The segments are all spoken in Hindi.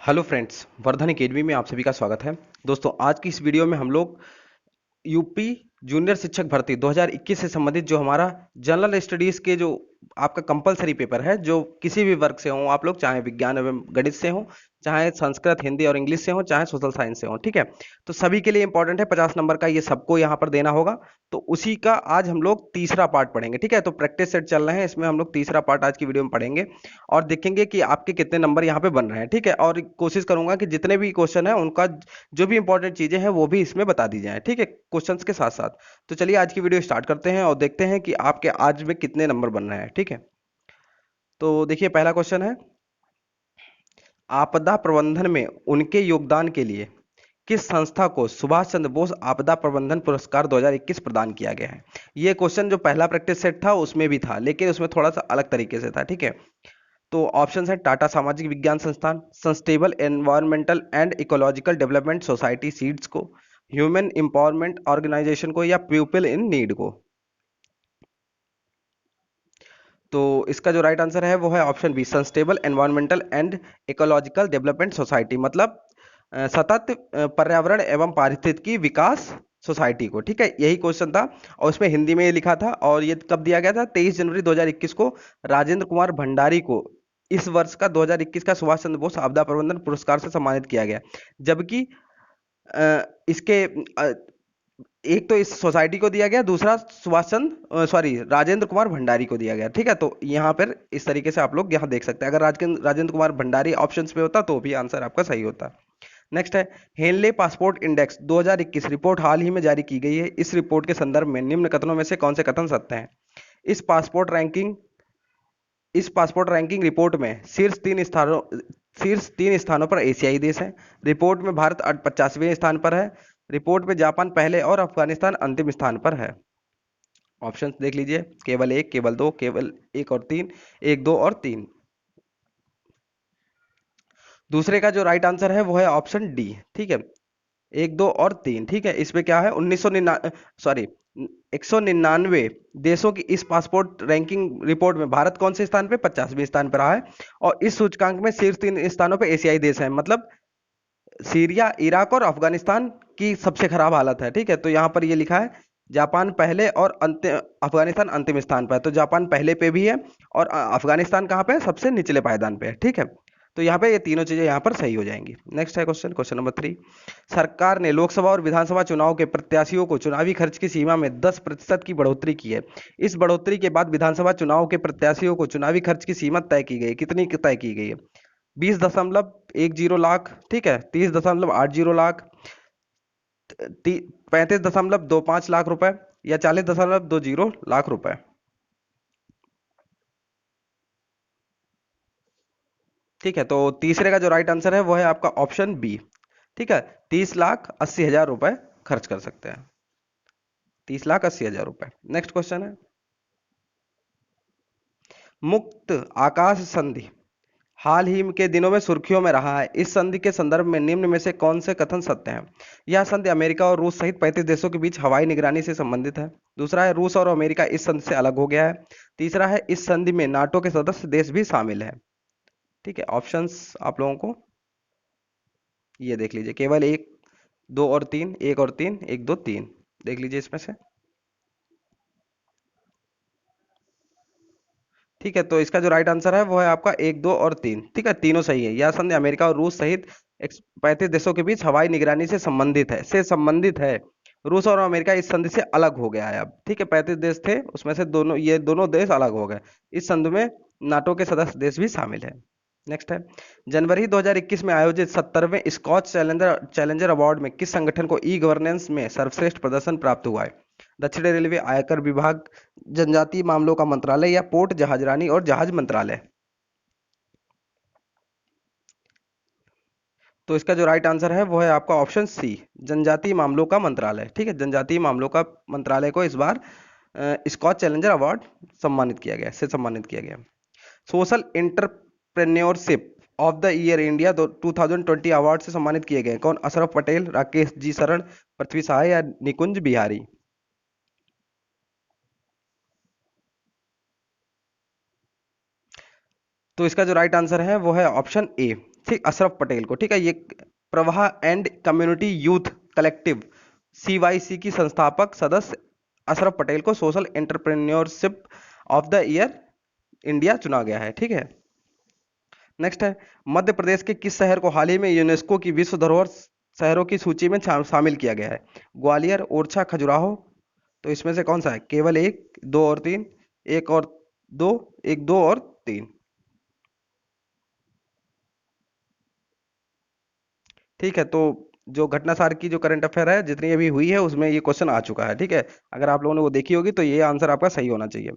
हेलो फ्रेंड्स, वर्धन एकेडमी में आप सभी का स्वागत है। दोस्तों, आज की इस वीडियो में हम लोग यूपी जूनियर शिक्षक भर्ती 2021 से संबंधित जो हमारा जनरल स्टडीज के जो आपका कंपलसरी पेपर है, जो किसी भी वर्ग से हो आप लोग, चाहे विज्ञान एवं गणित से हो, चाहे संस्कृत हिंदी और इंग्लिश से हो, चाहे सोशल साइंस से हो, ठीक है। तो सभी के लिए इंपॉर्टेंट है, 50 नंबर का ये सबको यहाँ पर देना होगा। तो उसी का आज हम लोग तीसरा पार्ट पढ़ेंगे, ठीक है। तो प्रैक्टिस सेट चल रहे हैं, इसमें हम लोग तीसरा पार्ट आज की वीडियो में पढ़ेंगे और देखेंगे कि आपके कितने नंबर यहाँ पे बन रहे हैं, ठीक है। और कोशिश करूंगा कि जितने भी क्वेश्चन है उनका जो भी इंपॉर्टेंट चीजें हैं वो भी इसमें बता दी जाए, ठीक है, क्वेश्चंस के साथ साथ। तो चलिए आज की वीडियो स्टार्ट करते हैं और देखते हैं कि आपके आज में कितने नंबर बन रहे हैं, ठीक है। तो देखिए, पहला क्वेश्चन है, आपदा प्रबंधन में उनके योगदान के लिए किस संस्था को सुभाष चंद्र बोस आपदा प्रबंधन पुरस्कार 2021 प्रदान किया गया है। ये क्वेश्चन जो पहला प्रैक्टिस सेट था उसमें भी था, लेकिन उसमें थोड़ा सा अलग तरीके से था, ठीक है। तो ऑप्शन है, टाटा सामाजिक विज्ञान संस्थान, sustainable environmental and ecological development society seeds को, ह्यूमन एम्पावरमेंट ऑर्गेनाइजेशन को, या पीपल इन नीड को। तो इसका जो राइट आंसर है वो है option B, sustainable environmental and ecological development society, मतलब सतत पर्यावरण एवं पारिस्थितिकी विकास सोसाइटी को, ठीक है। यही क्वेश्चन था और उसमें हिंदी में ये लिखा था, और ये कब दिया गया था, 23 जनवरी 2021 को राजेंद्र कुमार भंडारी को इस वर्ष का 2021 का सुभाष चंद्र बोस आपदा प्रबंधन पुरस्कार से सम्मानित किया गया। जबकि इसके एक तो इस सोसाइटी को दिया गया, दूसरा सुभाष चंद्र सॉरी राजेंद्र कुमार भंडारी को दिया गया, ठीक है। तो यहाँ पर इस तरीके से आप लोग यहाँ देख सकते हैं, अगर राजेंद्र कुमार भंडारी ऑप्शंस पे होता तो भी आंसर आपका सही होता। नेक्स्ट है, हेनले पासपोर्ट इंडेक्स 2021 रिपोर्ट हाल ही में जारी की गई है। इस रिपोर्ट के संदर्भ में निम्न कथनों में से कौन से कथन सत्य हैं। इस पासपोर्ट रैंकिंग इस पासपोर्ट रैंकिंग रिपोर्ट में शीर्ष तीन स्थानों पर एशियाई देश हैं। रिपोर्ट में भारत 50वें स्थान पर है। रिपोर्ट में जापान पहले और अफगानिस्तान अंतिम स्थान पर है। ऑप्शंस देख लीजिए, केवल एक, केवल दो, केवल एक और तीन, एक, दो और तीन। दूसरे का जो राइट आंसर है वो है ऑप्शन डी, ठीक है, एक, दो और तीन, ठीक है। इसमें क्या है, 199 देशों की इस पासपोर्ट रैंकिंग रिपोर्ट में भारत कौन से स्थान पे, 50वें स्थान पर रहा है। और इस सूचकांक में शीर्ष तीन स्थानों पे एशियाई देश हैं, मतलब सीरिया, इराक और अफगानिस्तान की सबसे खराब हालत है, ठीक है। तो यहाँ पर ये लिखा है, जापान पहले और अफगानिस्तान अंतिम स्थान पर है। तो जापान पहले पे भी है और अफगानिस्तान कहाँ पे है, सबसे निचले पायदान पे है, ठीक है। तो यहाँ पे ये तीनों चीजें यहाँ पर सही हो जाएंगी। नेक्स्ट है क्वेश्चन नंबर 3। सरकार ने लोकसभा और विधानसभा चुनाव के प्रत्याशियों को चुनावी खर्च की सीमा में 10% की बढ़ोतरी की है। इस बढ़ोतरी के बाद विधानसभा चुनाव के प्रत्याशियों को चुनावी खर्च की सीमा तय की गई, कितनी तय की गई है। 20.10 लाख, ठीक है, 30.80 लाख, 35.25 लाख रुपए, या 40.20 लाख रुपए। ठीक है, तो तीसरे का जो राइट आंसर है वो है आपका ऑप्शन बी, ठीक है, 30,80,000 रुपए खर्च कर सकते हैं, 30,80,000 रुपए। नेक्स्ट क्वेश्चन है, मुक्त आकाश संधि हाल ही के दिनों में सुर्खियों में रहा है। इस संधि के संदर्भ में निम्न में से कौन से कथन सत्य हैं। यह संधि अमेरिका और रूस सहित 35 देशों के बीच हवाई निगरानी से संबंधित है। दूसरा है, रूस और अमेरिका इस संधि से अलग हो गया है। तीसरा है, इस संधि में नाटो के सदस्य देश भी शामिल है, ठीक है। ऑप्शंस आप लोगों को ये देख लीजिए, केवल एक, दो और तीन, एक और तीन, एक, दो, तीन, देख लीजिए इसमें से। ठीक है, तो इसका जो राइट आंसर है वो है आपका एक, दो और तीन, ठीक है, तीनों सही है। यह संधि अमेरिका और रूस सहित 35 देशों के बीच हवाई निगरानी से संबंधित है। रूस और अमेरिका इस संधि से अलग हो गया है अब, ठीक है। 35 देश थे, उसमें से ये दोनों देश अलग हो गए। इस संधि में नाटो के सदस्य देश भी शामिल है। नेक्स्ट है, जनवरी 2021 में आयोजित 70वें स्कॉच चैलेंजर चैलेंजर अवार्ड में किस संगठन को ई गवर्नेंस में सर्वश्रेष्ठ प्रदर्शन प्राप्त हुआ है। दक्षिण रेलवे, आयकर विभाग, जनजातीय मामलों का मंत्रालय, या पोर्ट जहाजरानी और जहाज मंत्रालय। तो इसका जो राइट आंसर है वो है आपका ऑप्शन सी, जनजातीय मामलों का मंत्रालय, ठीक है। जनजातीय मामलों का मंत्रालय को इस बार स्कॉच चैलेंजर अवार्ड सम्मानित किया गया। Social entrepreneurship of the year India 2020 award से सम्मानित किए गए कौन। अशरफ पटेल, राकेश जी शरण, पृथ्वी शाह, या निकुंज बिहारी। तो इसका जो राइट आंसर है वो है ऑप्शन ए, ठीक, अशरफ पटेल को, ठीक है। ये प्रवाह and community youth collective CYC की संस्थापक सदस्य अशरफ पटेल को social entrepreneurship of the year India चुना गया है, ठीक है। नेक्स्ट है, मध्य प्रदेश के किस शहर को हाल ही में यूनेस्को की विश्व धरोहर शहरों की सूची में शामिल किया गया है? ग्वालियर, ओरछा, खजुराहो। तो इसमें से कौन सा है? केवल एक, दो और तीन, एक और दो, एक, दो और तीन। ठीक है, तो जो घटना सार की जो करंट अफेयर है जितनी अभी हुई है उसमें ये क्वेश्चन आ चुका है, ठीक है। अगर आप लोगों ने वो देखी होगी तो ये आंसर आपका सही होना चाहिए।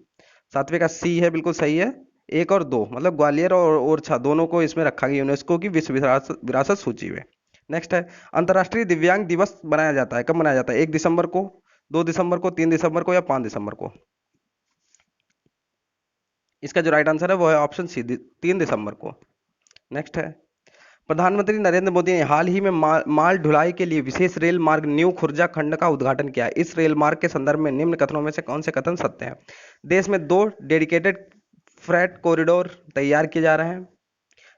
सातवें का सी है, बिल्कुल सही है। एक और दो मतलब ग्वालियर और ओरछा दोनों को इसमें रखा गया यूनेस्को की विश्व विरासत विरासत सूची में। नेक्स्ट है, अंतर्राष्ट्रीय दिव्यांग दिवस मनाया जाता है, कब मनाया जाता है? 1 दिसंबर को, 2 दिसंबर को, 3 दिसंबर को या 5 दिसंबर को? इसका जो राइट आंसर है वो है ऑप्शन सी, 3 दिसंबर को। नेक्स्ट है, प्रधानमंत्री नरेंद्र मोदी ने हाल ही में माल ढुलाई के लिए विशेष रेल मार्ग न्यू खुर्जा खंड का उद्घाटन किया है। इस रेल मार्ग के संदर्भ में निम्न कथनों में से कौन से कथन सत्य हैं? देश में 2 डेडिकेटेड फ्रेट कॉरिडोर तैयार किए जा रहे हैं।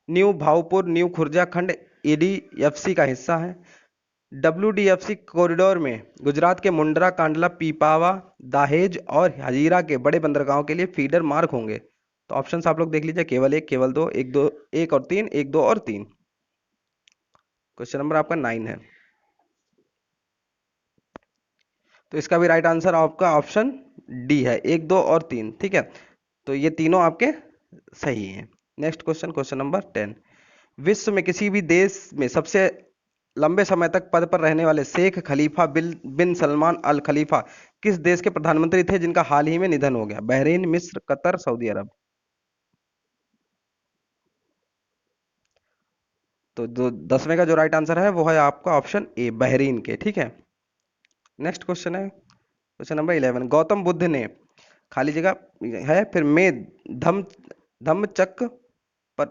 न्यू भाऊपुर न्यू खुर्जा खंड ADFC का हिस्सा है। WDFC कॉरिडोर में गुजरात के मुंद्रा, कांडला, पीपावा, दाहेज और हजीरा के बड़े बंदरगाहों के लिए फीडर मार्ग होंगे। तो ऑप्शन आप लोग देख लीजिए, केवल एक, केवल दो, एक, दो, एक और तीन, एक, दो और तीन। क्वेश्चन नंबर आपका 9 है। तो इसका भी राइट आंसर आपका ऑप्शन डी है, एक, दो और तीन, ठीक है। तो ये तीनों आपके सही हैं। Next question, question number 10। विश्व में किसी भी देश में सबसे लंबे समय तक पद पर रहने वाले शेख खलीफा बिन सलमान अल खलीफा किस देश के प्रधानमंत्री थे जिनका हाल ही में निधन हो गया? बहरीन, मिस्र, कतर, सऊदी अरब। तो जो 10वें का जो राइट आंसर है वो है आपका ऑप्शन ए, बहरीन के, ठीक है। नेक्स्ट क्वेश्चन है क्वेश्चन नंबर 11। गौतम बुद्ध ने खाली जगह है फिर में धम धम्मचक्र पर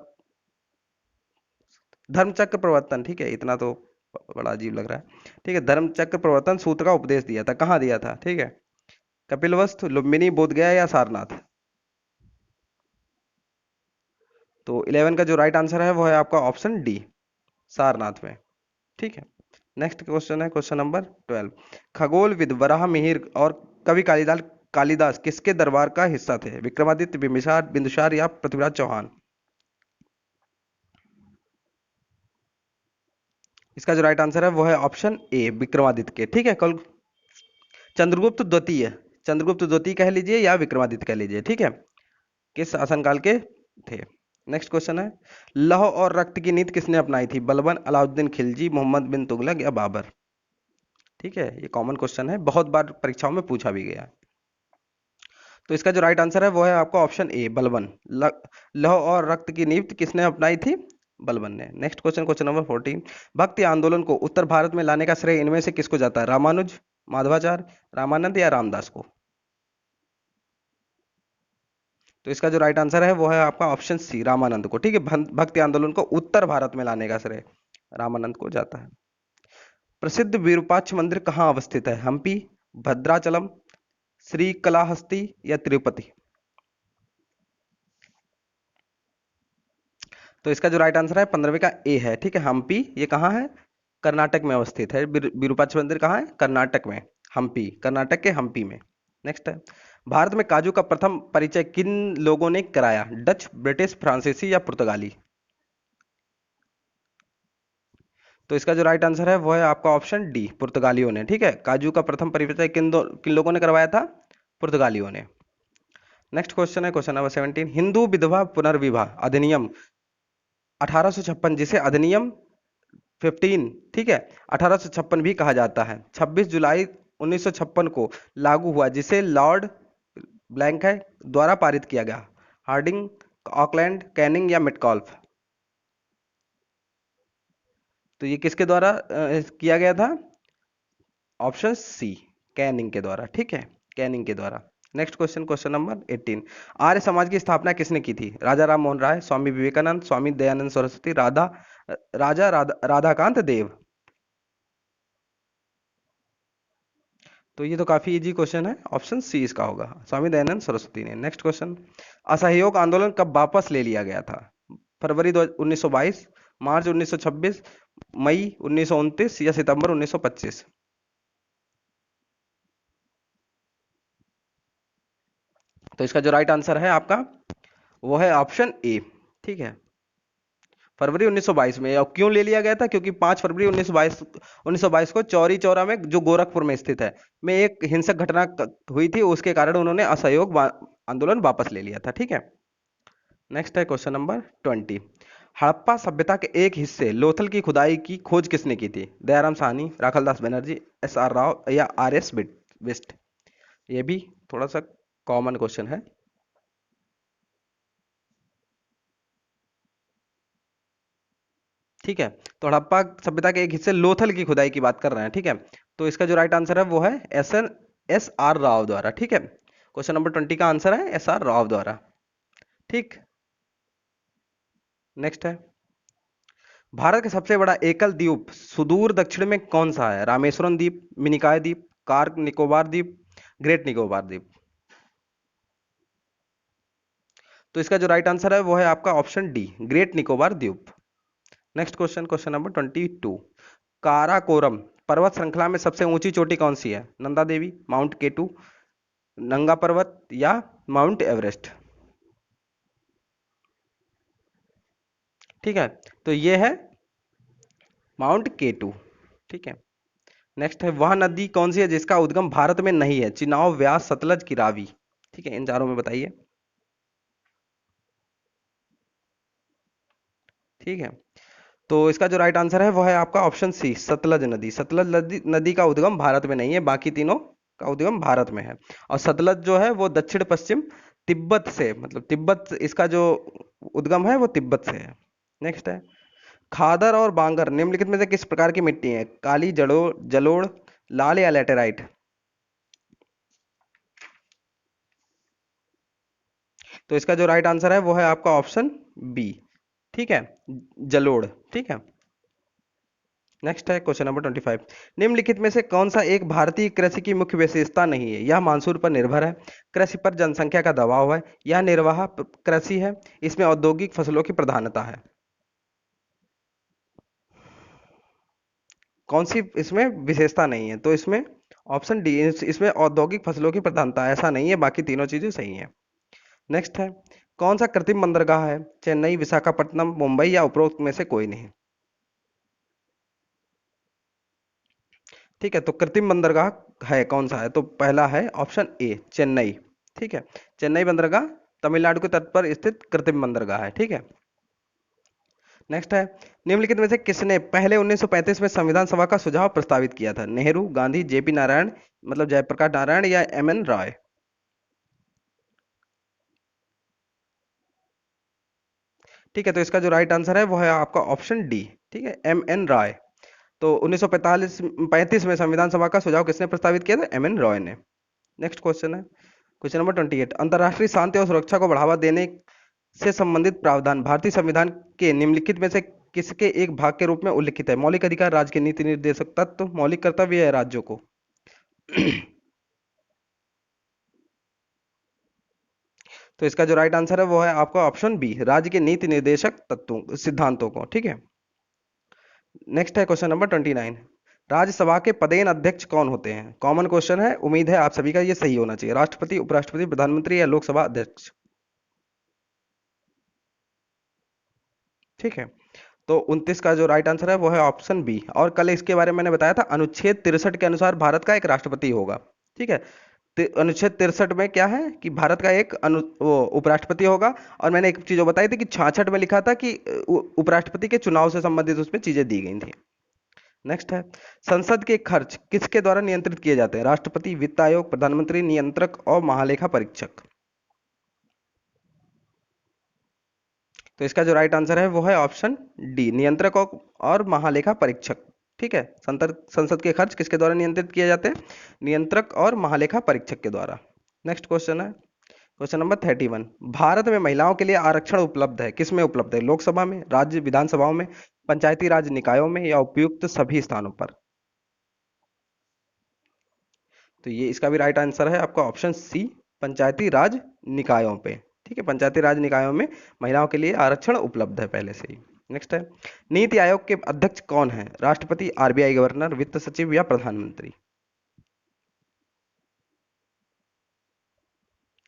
धर्मचक्र प्रवर्तन, ठीक है, इतना तो बड़ा अजीब लग रहा है, ठीक है। धर्मचक्र प्रवर्तन सूत्र का उपदेश दिया था, कहाँ दिया था? ठीक है, कपिलवस्तु, लुम्बिनी, बोधगया या सारनाथ। तो 11 का जो राइट आंसर है वो है आपका ऑप्शन डी, सारनाथ में, ठीक है। नेक्स्ट क्वेश्चन है क्वेश्चन नंबर 12। खगोलविद वराह मिहिर और कवि कालिदास कालिदास किसके दरबार का हिस्सा थे? विक्रमादित्य, बिंबिसार, बिंदुसार या पृथ्वीराज चौहान। इसका जो राइट आंसर है वो है ऑप्शन ए, विक्रमादित्य के, ठीक है। कल चंद्रगुप्त द्वितीय, चंद्रगुप्त द्वितीय कह लीजिए या विक्रमादित्य कह लीजिए, ठीक है, किस शासनकाल के थे? नेक्स्ट क्वेश्चन है, लौह और रक्त की नीति किसने अपनाई थी? बलबन, अलाउद्दीन खिलजी, मोहम्मद बिन तुगलक या बाबर। ठीक है, ये कॉमन क्वेश्चन है, बहुत बार परीक्षाओं में पूछा भी गया। तो इसका जो राइट आंसर है वो है आपका ऑप्शन ए, बलबन। लौह और रक्त की नीति किसने अपनाई थी? बलबन ने। Next question, question number 14। भक्ति आंदोलन को उत्तर भारत में लाने का श्रेय इनमें से किसको जाता है? रामानुज, माधवाचार्य, रामानंद या रामदास को? तो इसका जो राइट आंसर है वो है आपका ऑप्शन सी, रामानंद को, ठीक है। भक्ति आंदोलन को उत्तर भारत में लाने का श्रेय रामानंद को जाता है। प्रसिद्ध विरूपाक्ष मंदिर कहाँ अवस्थित है? हम्पी, भद्राचलम, श्रीकलाहस्ती या तिरुपति। तो इसका जो राइट आंसर है 15वें का ए है, ठीक है, हम्पी। ये कहाँ है? कर्नाटक में अवस्थित है। विरूपाक्ष मंदिर कहाँ है? कर्नाटक में, हम्पी, कर्नाटक के हम्पी में। नेक्स्ट है, भारत में काजू का प्रथम परिचय किन लोगों ने कराया? डच, ब्रिटिश, फ्रांसीसी या पुर्तगाली। तो इसका जो राइट आंसर है वो है आपका ऑप्शन डी, पुर्तगालियों ने, ठीक है। काजू का प्रथम परिचय किन लोगों ने करवाया था? पुर्तगालियों ने। नेक्स्ट क्वेश्चन है क्वेश्चन नंबर 17। हिंदू विधवा पुनर्विवाह अधिनियम 1856, जिसे अधिनियम 15, ठीक है, 1856 भी कहा जाता है, 26 जुलाई 1956 को लागू हुआ, जिसे लॉर्ड ब्लैंक है द्वारा पारित किया गया। हार्डिंग, ऑकलैंड, कैनिंग या मिटकॉल्फ। तो ये किसके द्वारा किया गया था? ऑप्शन सी, कैनिंग के द्वारा, ठीक है, कैनिंग के द्वारा। Next question, question number 18। Arya Samaj की स्थापना किसने की थी? राजा राम मोहन राय, स्वामी विवेकानंद, स्वामी दयानंद सरस्वती, राधाकांत देव। तो ये तो काफी इजी क्वेश्चन है, ऑप्शन सी इसका होगा, स्वामी दयानंद सरस्वती ने। नेक्स्ट क्वेश्चन, असहयोग आंदोलन कब वापस ले लिया गया था? फरवरी 1922, मार्च 1926, मई 1929 या सितंबर 1925? तो इसका जो राइट आंसर है आपका वो है ऑप्शन ए। ठीक है, फरवरी 1922 में। और क्यों ले लिया गया था? क्योंकि 5 फरवरी 1922 को चौरी चौरा में, जो गोरखपुर में स्थित है, में एक हिंसक घटना हुई थी, उसके कारण उन्होंने असहयोग आंदोलन वापस ले लिया था। ठीक है, नेक्स्ट है क्वेश्चन नंबर 20। हड़प्पा सभ्यता के एक हिस्से लोथल की खुदाई की खोज किसने की थी? दयाराम साहनी, राखलदास बनर्जी, एस आर राव या आर एस बिस्ट? ये भी थोड़ा सा कॉमन क्वेश्चन है। ठीक है, तो हड़प्पा सभ्यता के एक हिस्से लोथल की खुदाई की बात कर रहे हैं। ठीक है, तो इसका जो राइट आंसर है वो है एस आर राव द्वारा। ठीक है, क्वेश्चन नंबर 20 का आंसर है एस आर राव द्वारा। ठीक, नेक्स्ट है, भारत का सबसे बड़ा एकल द्वीप सुदूर दक्षिण में कौन सा है? रामेश्वरम द्वीप, मिनिकॉय द्वीप, कार निकोबार द्वीप, ग्रेट निकोबार द्वीप? तो इसका जो राइट आंसर है वो है आपका ऑप्शन डी, ग्रेट निकोबार द्वीप। Next question, question number 22। Karakoram पर्वत श्रृंखला में सबसे ऊंची चोटी कौन सी है? नंदा देवी, माउंट केटू, नंगा पर्वत या माउंट एवरेस्ट? ठीक है, तो ये है माउंट केटू। ठीक है, नेक्स्ट है, वह नदी कौन सी है जिसका उद्गम भारत में नहीं है? चिनाब, व्यास, सतलज की रावी? ठीक है, इन चारों में बताइए। ठीक है, तो इसका जो राइट आंसर है वो है आपका ऑप्शन सी, सतलज नदी। सतलज नदी का उद्गम भारत में नहीं है, बाकी तीनों का उद्गम भारत में है। और सतलज जो है वो दक्षिण पश्चिम तिब्बत से, मतलब तिब्बत, इसका जो उद्गम है वो तिब्बत से है। नेक्स्ट है, खादर और बांगर निम्नलिखित में से किस प्रकार की मिट्टी है? काली, जलोढ़, लाल या लैटेराइट? तो इसका जो राइट आंसर है वो है आपका ऑप्शन बी। ठीक है, जलोढ़। ठीक है, नेक्स्ट है क्वेश्चन नंबर 25। निम्नलिखित में से कौन सा एक भारतीय कृषि की मुख्य विशेषता नहीं है? यह मानसून पर निर्भर है, कृषि पर जनसंख्या का दबाव है, यह निर्वाह कृषि है, इसमें औद्योगिक फसलों की प्रधानता है? कौन सी इसमें विशेषता नहीं है? तो इसमें ऑप्शन डी, इसमें औद्योगिक फसलों की प्रधानता, ऐसा नहीं है, बाकी तीनों चीजें सही है। नेक्स्ट है, कौन सा कृत्रिम बंदरगाह है? चेन्नई, विशाखापट्टनम, मुंबई या उपरोक्त में से कोई नहीं? ठीक है, तो कृत्रिम बंदरगाह है कौन सा है? तो पहला है ऑप्शन ए, चेन्नई। ठीक है, चेन्नई बंदरगाह तमिलनाडु के तट पर स्थित कृत्रिम बंदरगाह है। ठीक है, नेक्स्ट है, निम्नलिखित में से किसने पहले 1935 में संविधान सभा का सुझाव प्रस्तावित किया था? नेहरू, गांधी, जेपी नारायण, मतलब जयप्रकाश नारायण या एम एन रॉय? ठीक है, तो इसका जो राइट आंसर है वो है आपका ऑप्शन डी। ठीक है, एम एन रॉय। तो 1945 35 में संविधान सभा का सुझाव किसने प्रस्तावित किया था? एम एन रॉय ने। नेक्स्ट क्वेश्चन है, क्वेश्चन नंबर 28। अंतर्राष्ट्रीय शांति और सुरक्षा को बढ़ावा देने से संबंधित प्रावधान भारतीय संविधान के निम्नलिखित में से किसके एक भाग के रूप में उल्लिखित है? मौलिक अधिकार, राज्य के नीति निर्देशक तत्व, मौलिक कर्तव्य है राज्यों को? तो इसका जो राइट आंसर है वो है आपका ऑप्शन बी, राज्य के नीति निर्देशक तत्वों, सिद्धांतों को। ठीक है, नेक्स्ट है क्वेश्चन नंबर 29। राज्यसभा के पदेन अध्यक्ष कौन होते हैं? कॉमन क्वेश्चन है, उम्मीद है आप सभी का ये सही होना चाहिए। राष्ट्रपति, उपराष्ट्रपति, प्रधानमंत्री या लोकसभा अध्यक्ष? ठीक है, तो 29 का जो राइट आंसर है वो है ऑप्शन बी। और कल इसके बारे में मैंने बताया था, अनुच्छेद 63 के अनुसार भारत का एक राष्ट्रपति होगा। ठीक है, अनुच्छेद 63 में क्या है कि भारत का एक वो उपराष्ट्रपति होगा। और मैंने एक चीज बताई थी कि 66 में लिखा था कि उपराष्ट्रपति के चुनाव से संबंधित उसमें चीजें दी गई थी। नेक्स्ट है, संसद के खर्च किसके द्वारा नियंत्रित किए जाते हैं? राष्ट्रपति, वित्त आयोग, प्रधानमंत्री, नियंत्रक और महालेखा परीक्षक? तो इसका जो राइट आंसर है वो है ऑप्शन डी, नियंत्रक और महालेखा परीक्षक। ठीक है, संसद के खर्च किसके द्वारा नियंत्रित किए जाते हैं? नियंत्रक और महालेखा परीक्षक के द्वारा। नेक्स्ट क्वेश्चन है क्वेश्चन नंबर 31। भारत में महिलाओं के लिए आरक्षण उपलब्ध है, किसमें उपलब्ध है? लोकसभा में, राज्य विधानसभाओं में, पंचायती राज निकायों में या उपयुक्त सभी स्थानों पर? तो ये इसका भी राइट आंसर है आपका ऑप्शन सी, पंचायती राज निकायों पे। ठीक है, पंचायती राज निकायों में महिलाओं के लिए आरक्षण उपलब्ध है पहले से ही। नेक्स्ट है, नीति आयोग के अध्यक्ष कौन है? राष्ट्रपति, आरबीआई गवर्नर, वित्त सचिव या प्रधानमंत्री?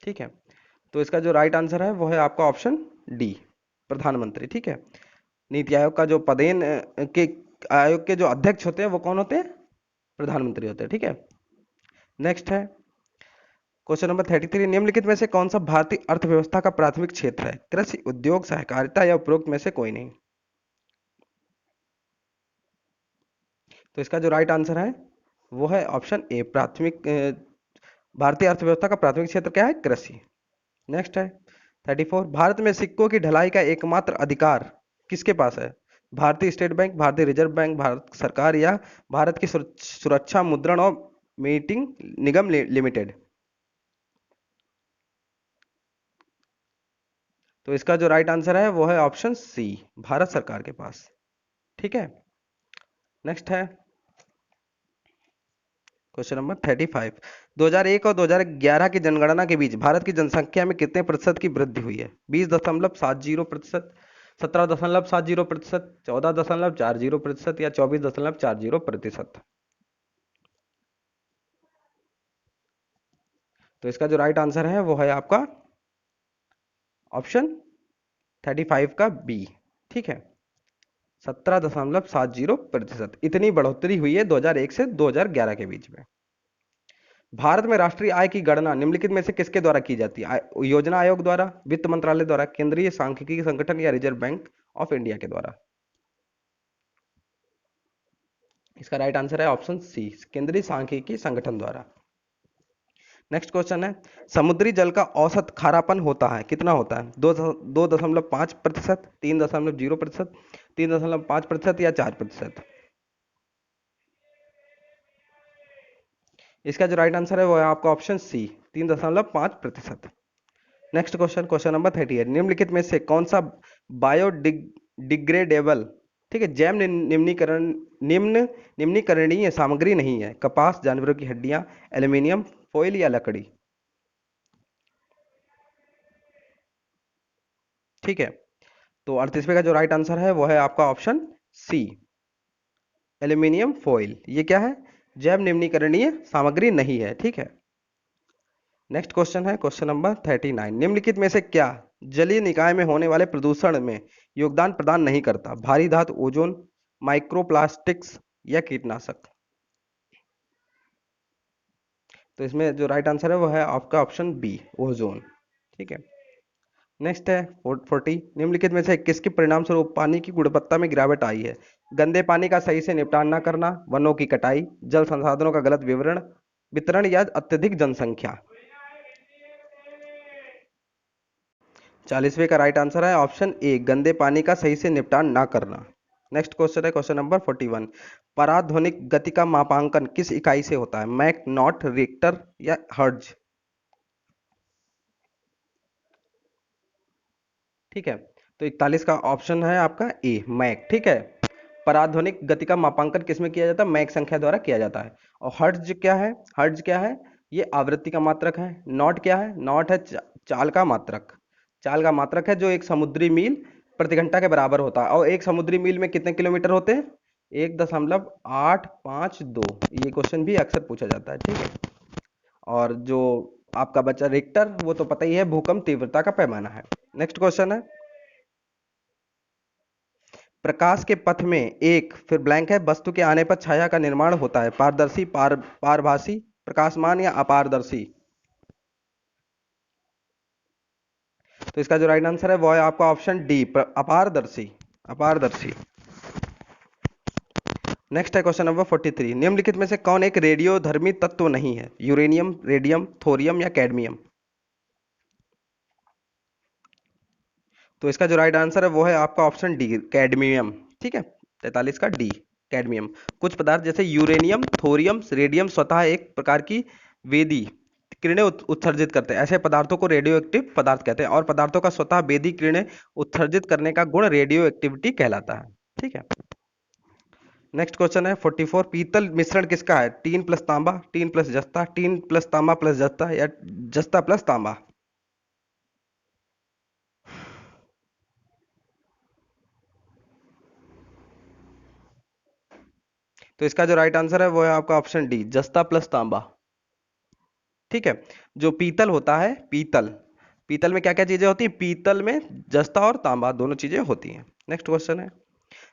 ठीक है, तो इसका जो राइट आंसर है वो है आपका ऑप्शन डी, प्रधानमंत्री। ठीक है, नीति आयोग का जो पदेन के आयोग के जो अध्यक्ष होते हैं वो कौन होते हैं? प्रधानमंत्री होते हैं। ठीक है, नेक्स्ट है क्वेश्चन नंबर 33, निम्नलिखित में से कौन सा भारतीय अर्थव्यवस्था का प्राथमिक क्षेत्र है? कृषि, उद्योग, सहकारिता या उपरोक्त में से कोई नहीं? तो इसका जो राइट आंसर है वो है ऑप्शन ए, प्राथमिक भारतीय अर्थव्यवस्था का प्राथमिक क्षेत्र क्या है? कृषि। नेक्स्ट है 34, भारत में सिक्कों की ढलाई का एकमात्र अधिकार किसके पास है? भारतीय स्टेट बैंक, भारतीय रिजर्व बैंक, भारत सरकार या भारत की सुरक्षा मुद्रण और मीटिंग निगम लिमिटेड? तो इसका जो राइट आंसर है वो है ऑप्शन सी, भारत सरकार के पास। ठीक है, नेक्स्ट है क्वेश्चन नंबर 35, 2001 और 2011 की जनगणना के बीच भारत की जनसंख्या में कितने प्रतिशत की वृद्धि हुई है? 20.70%, 17.70%, 14.40% या 24.40%? तो इसका जो राइट आंसर है वो है आपका ऑप्शन 35 का बी। ठीक है, 17.70%, इतनी बढ़ोतरी हुई है 2001 से 2011 के बीच में। भारत में राष्ट्रीय आय की गणना निम्नलिखित में से किसके द्वारा की जाती है? योजना आयोग द्वारा, वित्त मंत्रालय द्वारा, केंद्रीय सांख्यिकी संगठन या रिजर्व बैंक ऑफ इंडिया के द्वारा? इसका राइट आंसर है ऑप्शन सी, केंद्रीय सांख्यिकी संगठन द्वारा। नेक्स्ट क्वेश्चन है, समुद्री जल का औसत खारापन होता है कितना होता है? 2.5%, 3.0%, 3.5% या 4%? इसका जो राइट आंसर है वो है आपका option C, 3.5%। Next question, question number 30 है, निम्नलिखित में से कौन सा बायोडिग्रेडेबल, ठीक है, जैव निम्न निम्नीकरणीय सामग्री नहीं है? कपास, जानवरों की हड्डियां, एल्यूमिनियम फॉइल या लकड़ी? ठीक है, तो 38वें का जो राइट आंसर है वो है आपका ऑप्शन सी, एल्यूमिनियम फॉइल। ये क्या है? जैव निम्नीकरणीय सामग्री नहीं है। ठीक है, नेक्स्ट क्वेश्चन है क्वेश्चन नंबर 39, निम्नलिखित में से क्या जलीय निकाय में होने वाले प्रदूषण में योगदान प्रदान नहीं करता? भारी धातु, ओजोन, माइक्रोप्लास्टिक्स या कीटनाशक? तो इसमें जो राइट आंसर है वो है आपका ऑप्शन बी, ओजोन। ठीक है, नेक्स्ट है 40, निम्नलिखित में से किसके परिणाम स्वरूप पानी की गुणवत्ता में गिरावट आई है? गंदे पानी का सही से निपटान न करना, वनों की कटाई, जल संसाधनों का गलत विवरण वितरण या अत्यधिक जनसंख्या? 40वें का राइट आंसर है ऑप्शन ए, गंदे पानी का सही से निपटान ना करना। नेक्स्ट क्वेश्चन है क्वेश्चन नंबर 41, पराध्वनिक गति का मापांकन किस इकाई से होता है? मैक, नॉट, रिक्टर या हर्ट्ज? ठीक है, तो 41 का ऑप्शन है आपका ए, मैक। ठीक है, पराध्वनिक गति का मापांकन किसमें किया जाता है? मैक संख्या द्वारा किया जाता है। और हर्ट्ज क्या है? हर्ट्ज क्या है? ये आवृत्ति का मात्रक है। नॉट क्या है? नॉट है चाल का मात्रक। चाल का मात्रक है जो एक समुद्री मील प्रति घंटा के बराबर होता है। और एक समुद्री मील में कितने किलोमीटर होते हैं? 1.852। ये क्वेश्चन भी अक्सर पूछा जाता है। ठीक है, और जो आपका बचा रिक्टर, वो तो पता ही है, भूकंप तीव्रता का पैमाना है। नेक्स्ट क्वेश्चन है, प्रकाश के पथ में एक फिर ब्लैंक है वस्तु के आने पर छाया का निर्माण होता है? पारदर्शी, पारभासी, प्रकाशमान या अपारदर्शी? तो इसका जो राइट आंसर है वो है आपका ऑप्शन डी, अपारदर्शी, अपारदर्शी। नेक्स्ट है क्वेश्चन नंबर 43, निम्नलिखित में से कौन एक रेडियोधर्मी तत्व नहीं है? यूरेनियम, रेडियम, थोरियम या कैडमियम? तो इसका जो राइट आंसर है वो है आपका ऑप्शन डी, कैडमियम। ठीक है, 43 का डी, कैडमियम। कुछ पदार्थ जैसे यूरेनियम, थोरियम, रेडियम स्वतः एक प्रकार की वेदी किरणें उत्सर्जित करते हैं। ऐसे पदार्थों को रेडियो एक्टिव पदार्थ कहते हैं, और पदार्थों का स्वतः वेदी किरणें उत्सर्जित करने का गुण रेडियो एक्टिविटी कहलाता है। ठीक है, नेक्स्ट क्वेश्चन है 44, पीतल मिश्रण किसका है? टीन प्लस तांबा, टीन प्लस जस्ता, टीन प्लस तांबा प्लस जस्ता या जस्ता प्लस तांबा? तो इसका जो राइट आंसर है वो है आपका ऑप्शन डी, जस्ता प्लस तांबा। ठीक है, जो पीतल होता है, पीतल, पीतल में क्या क्या चीजें होती हैं? पीतल में जस्ता और तांबा दोनों चीजें होती हैं। नेक्स्ट क्वेश्चन है,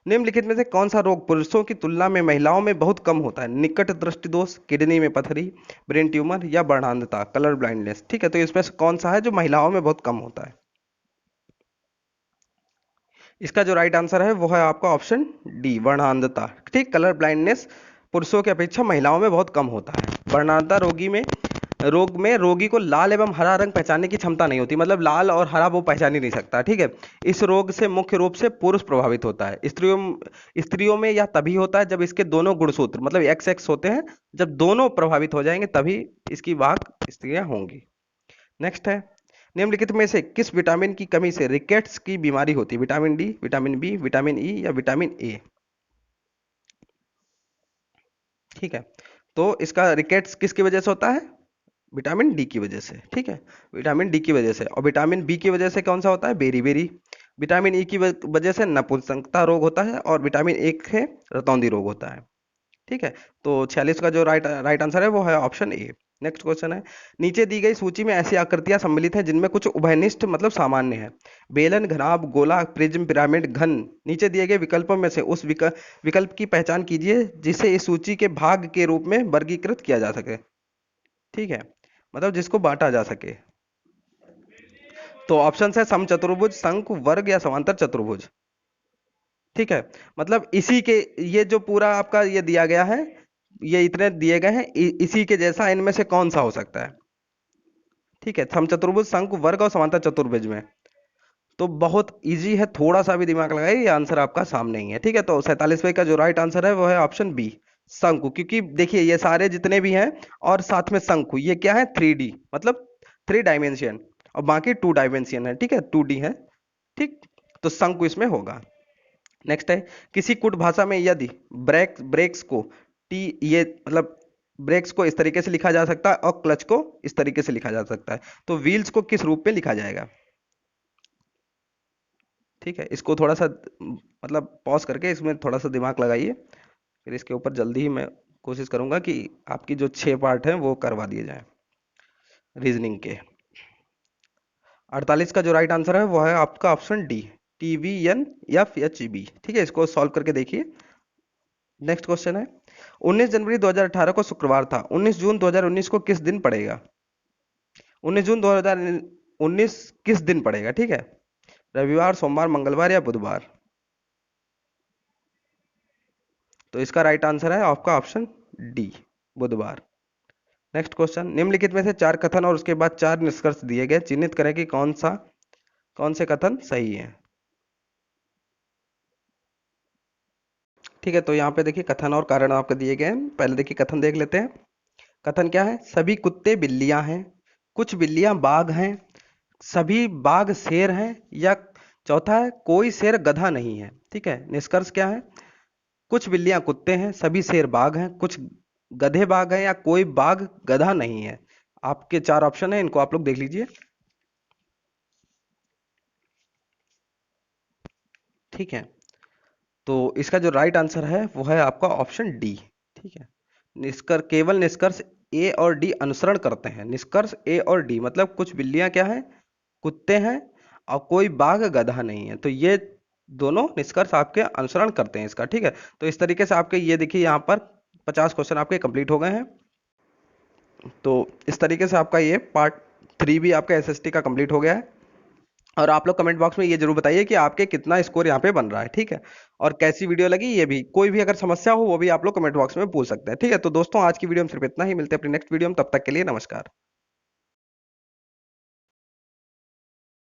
निम्नलिखित में से कौन सा रोग पुरुषों की तुलना में महिलाओं में बहुत कम होता है? निकट दृष्टि दोष, किडनी में पथरी, ब्रेन ट्यूमर या वर्णांधता, कलर ब्लाइंडनेस। ठीक है, तो इसमें से कौन सा है जो महिलाओं में बहुत कम होता है? इसका जो राइट आंसर है वो है आपका ऑप्शन डी, वर्णांधता। ठीक, कलर ब्लाइंडनेस पुरुषों की अपेक्षा महिलाओं में बहुत कम होता है। वर्णांधता रोग में रोगी को लाल एवं हरा रंग पहचानने की क्षमता नहीं होती, मतलब लाल और हरा वो पहचान ही नहीं सकता। ठीक है, इस रोग से मुख्य रूप से पुरुष प्रभावित होता है। स्त्रियों में यह तभी होता है जब इसके दोनों गुणसूत्र मतलब एक्स एक्स होते हैं, जब दोनों प्रभावित हो जाएंगे तभी इसकी वाहक स्त्रियां होंगी। नेक्स्ट है, निम्नलिखित में से किस विटामिन की कमी से रिकेट्स की बीमारी होती है? Vitamin D, vitamin B, vitamin E या विटामिन ए? ठीक है, तो इसका रिकेट्स किसकी वजह से होता है? विटामिन डी की वजह से। ठीक है, विटामिन डी की वजह से। और विटामिन बी की वजह से कौन सा होता है? Berry berry. विटामिन ई की वजह से नपुंसकता रोग होता है, और विटामिन ए से रतौंधी रोग होता है। ठीक है, तो 46 का जो राइट राइट आंसर है वो है ऑप्शन ए। नेक्स्ट क्वेश्चन है, नीचे दी गई सूची में ऐसी आकृतियां सम्मिलित हैं जिनमें कुछ उभयनिष्ठ मतलब सामान्य है? बेलन, घनाभ, गोला, प्रिज्म, पिरामिड, घन। नीचे दिए गए विकल्पों में से उस विकल्प की पहचान कीजिए जिसे इस सूची के भाग के रूप में वर्गीकृत किया जा सके। ठीक है, मतलब जिसको बांटा जा सके। तो ऑप्शन है समचतुर्भुज, शंकु, वर्ग या समांतर चतुर्भुज। ठीक है, मतलब इसी के, ये जो पूरा आपका ये दिया गया है, ये इतने दिए गए हैं, इसी के जैसा इनमें से कौन सा हो सकता है? ठीक है, समचतुर्भुज, शंकु, वर्ग और समांतर चतुर्भुज में। तो बहुत इजी है, थोड़ा सा भी दिमाग लगाइए, ये आंसर आपका सामने ही है। ठीक है, तो 47वें का जो राइट आंसर है वो है ऑप्शन बी, शंकु। क्योंकि देखिए ये सारे जितने भी हैं और साथ में शंकु, ये क्या है? 3D, मतलब 3 डायमेंशन, और बाकी 2 डायमेंशन है। ठीक है, 2D है। ठीक, तो शंकु इसमें होगा। नेक्स्ट है, किसी कुट भाषा में यदि ब्रेक्स को टी, ये मतलब ब्रेक्स को इस तरीके से लिखा जा सकता है और क्लच को इस तरीके से लिखा जा सकता है, तो व्हील्स को किस रूप में लिखा जाएगा? ठीक है, इसको थोड़ा सा मतलब पॉज करके इसमें थोड़ा सा दिमाग लगाइए, फिर इसके ऊपर जल्दी ही मैं कोशिश करूंगा कि आपकी जो 6 पार्ट हैं वो करवा दिए जाएं रीजनिंग के। 48 का जो राइट आंसर है वो है आपका ऑप्शन डी, TVNFHB। ठीक है, इसको सॉल्व करके देखिए। नेक्स्ट क्वेश्चन है, 19 जनवरी 2018 को शुक्रवार था, 19 जून 2019 को किस दिन पड़ेगा? 19 जून 2019 किस दिन पड़ेगा? ठीक है, रविवार, सोमवार, मंगलवार या बुधवार? तो इसका राइट आंसर है आपका ऑप्शन डी, बुधवार। नेक्स्ट क्वेश्चन, निम्नलिखित में से 4 कथन और उसके बाद 4 निष्कर्ष दिए गए, चिन्हित करें कि कौन से कथन सही है। ठीक है, तो यहाँ पे देखिए कथन और कारण आपके दिए गए हैं। पहले देखिए कथन देख लेते हैं। कथन क्या है? सभी कुत्ते बिल्लियां हैं, कुछ बिल्लियां बाघ हैं, सभी बाघ शेर हैं, या चौथा है कोई शेर गधा नहीं है। ठीक है, निष्कर्ष क्या है? कुछ बिल्लियां कुत्ते हैं, सभी शेर बाघ हैं, कुछ गधे बाघ हैं, या कोई बाघ गधा नहीं है। आपके 4 ऑप्शन है, इनको आप लोग देख लीजिए। ठीक है, तो इसका जो राइट आंसर है वो है आपका ऑप्शन डी। ठीक है, केवल निष्कर्ष ए और डी अनुसरण करते हैं। निष्कर्ष ए और डी मतलब कुछ बिल्लियां क्या है? कुत्ते हैं, और कोई बाघ गधा नहीं है। तो ये दोनों निष्कर्ष आपके अनुसरण करते हैं इसका। ठीक है, तो इस तरीके से आपके ये देखिए यहाँ पर 50 क्वेश्चन आपके कंप्लीट हो गए हैं। तो इस तरीके से आपका ये पार्ट 3 भी आपका SST का कंप्लीट हो गया है। और आप लोग कमेंट बॉक्स में ये जरूर बताइए कि आपके कितना स्कोर यहाँ पे बन रहा है। ठीक है, और कैसी वीडियो लगी ये भी, कोई भी अगर समस्या हो वो भी आप लोग कमेंट बॉक्स में पूछ सकते हैं। ठीक है, तो दोस्तों आज की वीडियो में सिर्फ इतना ही, मिलते हैं अपनी नेक्स्ट वीडियो में, तब तक के लिए नमस्कार।